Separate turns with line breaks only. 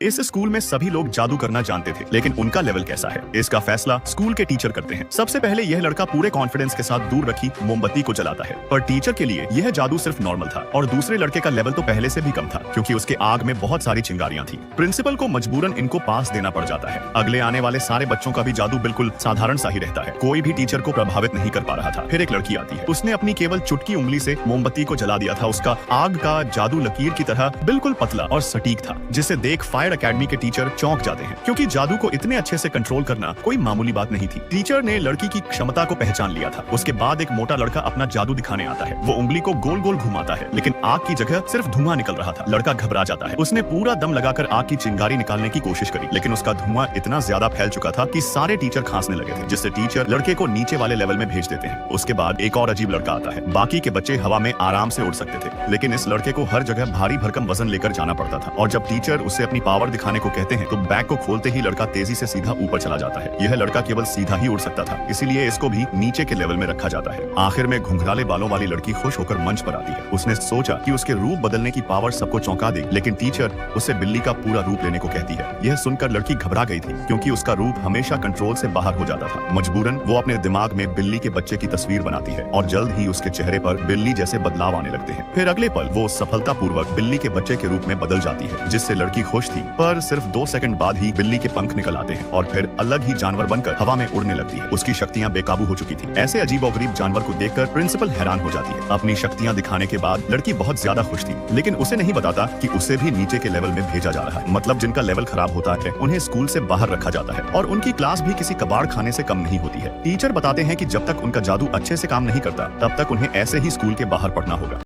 इस स्कूल में सभी लोग जादू करना जानते थे, लेकिन उनका लेवल कैसा है इसका फैसला स्कूल के टीचर करते हैं। सबसे पहले यह लड़का पूरे कॉन्फिडेंस के साथ दूर रखी मोमबत्ती को जलाता है, पर टीचर के लिए यह जादू सिर्फ नॉर्मल था और दूसरे लड़के का लेवल तो पहले से भी कम था क्योंकि उसके आग में बहुत सारी चिंगारियां थी। प्रिंसिपल को मजबूरन इनको पास देना पड़ जाता है। अगले आने वाले सारे बच्चों का भी जादू बिल्कुल साधारण सा ही रहता है, कोई भी टीचर को प्रभावित नहीं कर पा रहा था। फिर एक लड़की आती है, उसने अपनी केवल चुटकी उंगली से मोमबत्ती को जला दिया था। उसका आग का जादू लकीर की तरह बिल्कुल पतला और सटीक था, जिसे देख फायर एकेडमी के टीचर चौंक जाते हैं क्योंकि जादू को इतने अच्छे से कंट्रोल करना कोई मामूली बात नहीं थी। टीचर ने लड़की की क्षमता को पहचान लिया था। उसके बाद एक मोटा लड़का अपना जादू दिखाने आता है। वो उंगली को गोल गोल घुमाता है, लेकिन आग की जगह सिर्फ धुआं निकल रहा था। लड़का घबरा जाता है। उसने पूरा दम लगाकर आग की चिंगारी निकालने की कोशिश करी, लेकिन उसका धुआं इतना ज्यादा फैल चुका था कि सारे टीचर खांसने लगे थे, जिससे टीचर लड़के को नीचे वाले लेवल में भेज देते हैं। उसके बाद एक और अजीब लड़का आता है। बाकी के बच्चे हवा में आराम से उड़ सकते थे, लेकिन इस लड़के को हर जगह भारी भरकम वजन लेकर जाना पड़ता था। और जब टीचर उसे अपनी पावर दिखाने को कहते हैं तो बैग को खोलते ही लड़का तेजी से सीधा ऊपर चला जाता है। यह लड़का केवल सीधा ही उड़ सकता था, इसीलिए इसको भी नीचे के लेवल में रखा जाता है। आखिर में घुंघराले बालों वाली लड़की खुश होकर मंच पर आती है। उसने सोचा कि उसके रूप बदलने की पावर सबको चौंका दे, लेकिन टीचर उसे बिल्ली का पूरा रूप लेने को कहती है। यह सुनकर लड़की घबरा गई थी क्योंकि उसका रूप हमेशा कंट्रोल से बाहर हो जाता था। मजबूरन वो अपने दिमाग में बिल्ली के बच्चे की तस्वीर बनाती है और जल्द ही उसके चेहरे पर बिल्ली जैसे बदलाव आने लगते हैं। फिर अगले पल वो सफलतापूर्वक बिल्ली के बच्चे के रूप में बदल जाती है, जिससे लड़की खुश थी। पर सिर्फ 2 सेकंड बाद ही बिल्ली के पंख निकल आते हैं और फिर अलग ही जानवर बनकर हवा में उड़ने लगती है। उसकी शक्तियां बेकाबू हो चुकी थी। ऐसे अजीब और गरीब जानवर को देखकर प्रिंसिपल हैरान हो जाती है। अपनी शक्तियां दिखाने के बाद लड़की बहुत ज्यादा खुश थी, लेकिन उसे नहीं बताता कि उसे भी नीचे के लेवल में भेजा जा रहा है। मतलब जिनका लेवल खराब होता है उन्हें स्कूल से बाहर रखा जाता है और उनकी क्लास भी किसी कबाड़ खाने से कम नहीं होती है। टीचर बताते हैं कि जब तक उनका जादू अच्छे से काम नहीं करता तब तक उन्हें ऐसे ही स्कूल के बाहर पढ़ना होगा।